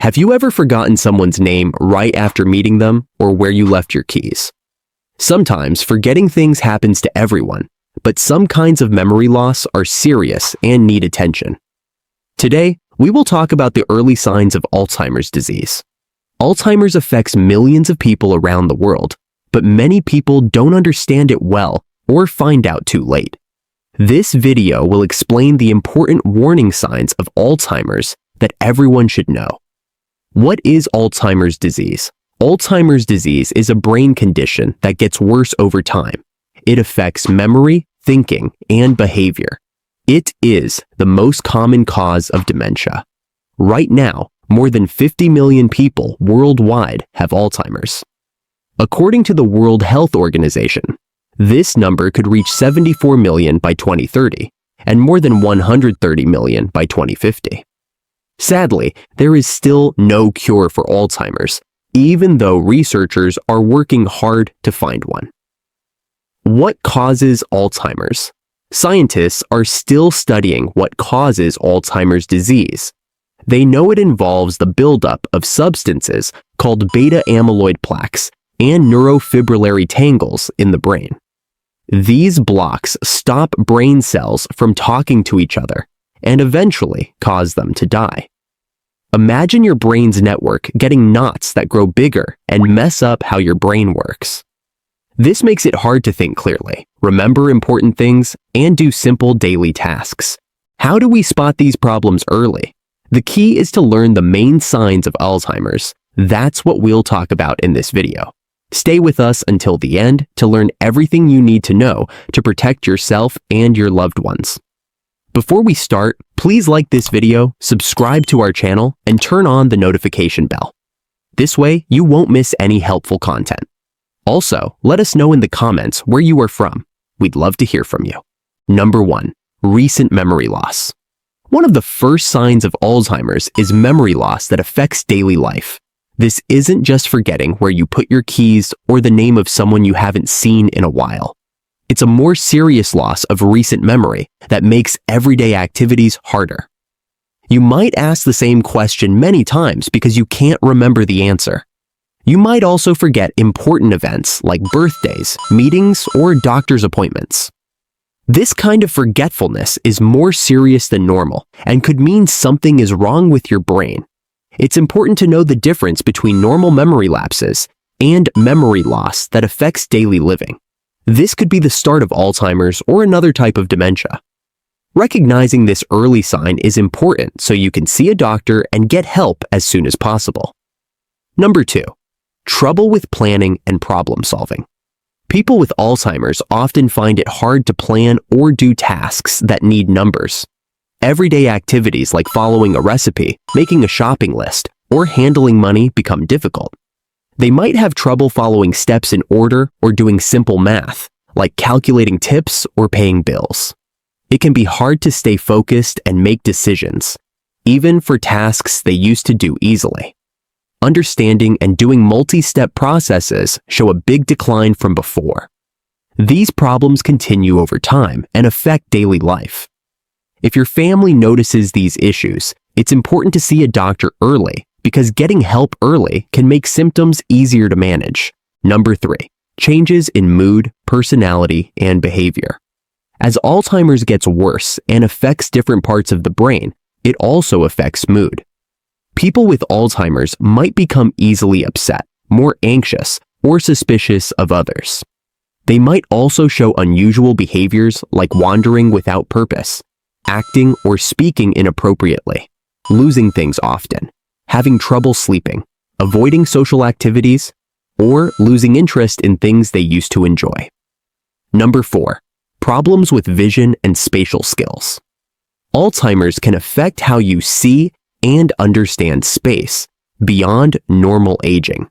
Have you ever forgotten someone's name right after meeting them or where you left your keys? Sometimes forgetting things happens to everyone, but some kinds of memory loss are serious and need attention. Today, we will talk about the early signs of Alzheimer's disease. Alzheimer's affects millions of people around the world, but many people don't understand it well or find out too late. This video will explain the important warning signs of Alzheimer's that everyone should know. What is Alzheimer's disease? Alzheimer's disease is a brain condition that gets worse over time. It affects memory, thinking, and behavior. It is the most common cause of dementia. Right now, more than 50 million people worldwide have Alzheimer's. According to the World Health Organization, this number could reach 74 million by 2030 and more than 130 million by 2050. Sadly, there is still no cure for Alzheimer's, even though researchers are working hard to find one. What causes Alzheimer's? Scientists are still studying what causes Alzheimer's disease. They know it involves the buildup of substances called beta amyloid plaques and neurofibrillary tangles in the brain. These blocks stop brain cells from talking to each other and eventually cause them to die. Imagine your brain's network getting knots that grow bigger and mess up how your brain works. This makes it hard to think clearly, remember important things, and do simple daily tasks. How do we spot these problems early? The key is to learn the main signs of Alzheimer's. That's what we'll talk about in this video. Stay with us until the end to learn everything you need to know to protect yourself and your loved ones. Before we start, please like this video, subscribe to our channel, and turn on the notification bell. This way, you won't miss any helpful content. Also, let us know in the comments where you are from. We'd love to hear from you. Number 1. Recent memory loss. One of the first signs of Alzheimer's is memory loss that affects daily life. This isn't just forgetting where you put your keys or the name of someone you haven't seen in a while. It's a more serious loss of recent memory that makes everyday activities harder. You might ask the same question many times because you can't remember the answer. You might also forget important events like birthdays, meetings, or doctor's appointments. This kind of forgetfulness is more serious than normal and could mean something is wrong with your brain. It's important to know the difference between normal memory lapses and memory loss that affects daily living. This could be the start of Alzheimer's or another type of dementia. Recognizing this early sign is important so you can see a doctor and get help as soon as possible. Number 2. Trouble with planning and problem solving. People with Alzheimer's often find it hard to plan or do tasks that need numbers. Everyday activities like following a recipe, making a shopping list, or handling money become difficult. They might have trouble following steps in order or doing simple math, like calculating tips or paying bills. It can be hard to stay focused and make decisions, even for tasks they used to do easily. Understanding and doing multi-step processes show a big decline from before. These problems continue over time and affect daily life. If your family notices these issues, it's important to see a doctor early because getting help early can make symptoms easier to manage. Number 3. Changes in mood, personality, and behavior. As Alzheimer's gets worse and affects different parts of the brain, it also affects mood. People with Alzheimer's might become easily upset, more anxious, or suspicious of others. They might also show unusual behaviors like wandering without purpose, acting or speaking inappropriately, losing things often, having trouble sleeping, avoiding social activities, or losing interest in things they used to enjoy. Number 4. Problems with vision and spatial skills. Alzheimer's can affect how you see and understand space beyond normal aging.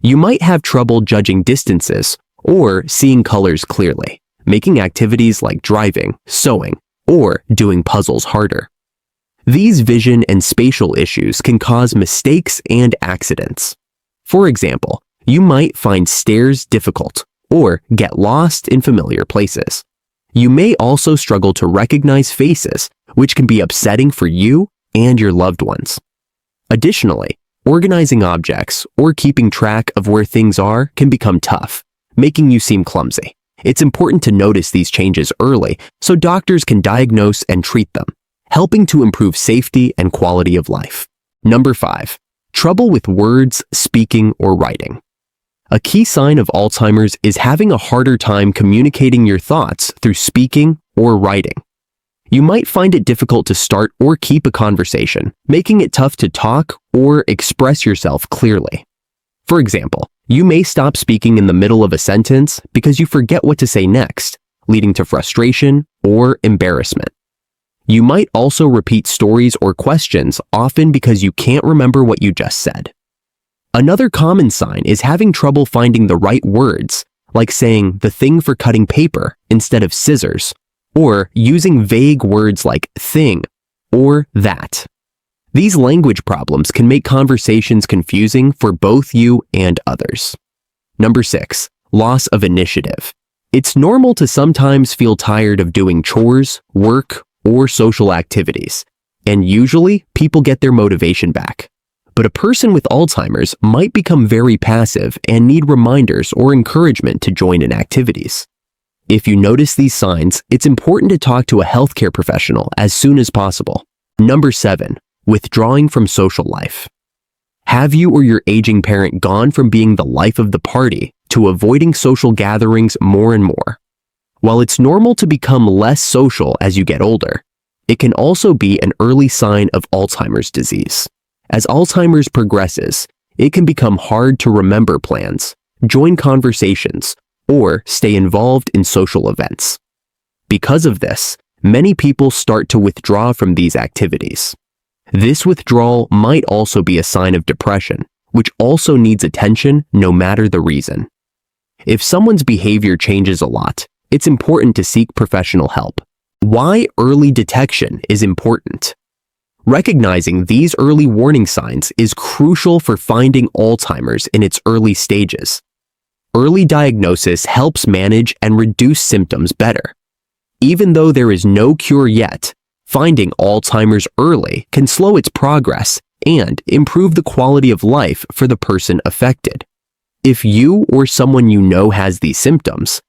You might have trouble judging distances or seeing colors clearly, making activities like driving, sewing, or doing puzzles harder. These vision and spatial issues can cause mistakes and accidents. For example, you might find stairs difficult or get lost in familiar places. You may also struggle to recognize faces, which can be upsetting for you and your loved ones. Additionally, organizing objects or keeping track of where things are can become tough, making you seem clumsy. It's important to notice these changes early so doctors can diagnose and treat them, helping to improve safety and quality of life. Number 5. Trouble with words, speaking, or writing. A key sign of Alzheimer's is having a harder time communicating your thoughts through speaking or writing. You might find it difficult to start or keep a conversation, making it tough to talk or express yourself clearly. For example, you may stop speaking in the middle of a sentence because you forget what to say next, leading to frustration or embarrassment. You might also repeat stories or questions often because you can't remember what you just said. Another common sign is having trouble finding the right words, like saying the thing for cutting paper instead of scissors, or using vague words like thing or that. These language problems can make conversations confusing for both you and others. Number 6. Loss of initiative. It's normal to sometimes feel tired of doing chores, work, or social activities, and usually people get their motivation back. But a person with Alzheimer's might become very passive and need reminders or encouragement to join in activities. If you notice these signs, it's important to talk to a healthcare professional as soon as possible. Number 7. Withdrawing from social life. Have you or your aging parent gone from being the life of the party to avoiding social gatherings more and more? While it's normal to become less social as you get older, it can also be an early sign of Alzheimer's disease. As Alzheimer's progresses, it can become hard to remember plans, join conversations, or stay involved in social events. Because of this, many people start to withdraw from these activities. This withdrawal might also be a sign of depression, which also needs attention no matter the reason. If someone's behavior changes a lot, it's important to seek professional help. Why early detection is important. Recognizing these early warning signs is crucial for finding Alzheimer's in its early stages. Early diagnosis helps manage and reduce symptoms better. Even though there is no cure yet, finding Alzheimer's early can slow its progress and improve the quality of life for the person affected. If you or someone you know has these symptoms,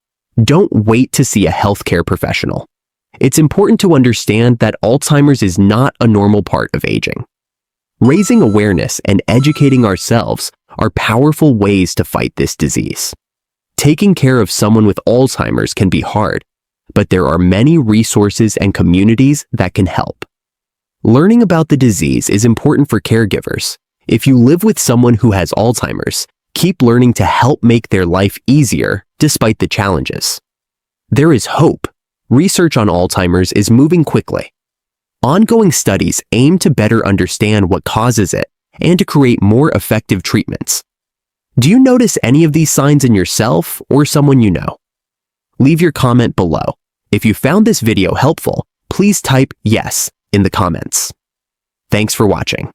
don't wait to see a healthcare professional. It's important to understand that Alzheimer's is not a normal part of aging. Raising awareness and educating ourselves are powerful ways to fight this disease. Taking care of someone with Alzheimer's can be hard, but there are many resources and communities that can help. Learning about the disease is important for caregivers. If you live with someone who has Alzheimer's, keep learning to help make their life easier despite the challenges. There is hope. Research on Alzheimer's is moving quickly. Ongoing studies aim to better understand what causes it and to create more effective treatments. Do you notice any of these signs in yourself or someone you know? Leave your comment below. If you found this video helpful, please type yes in the comments. Thanks for watching.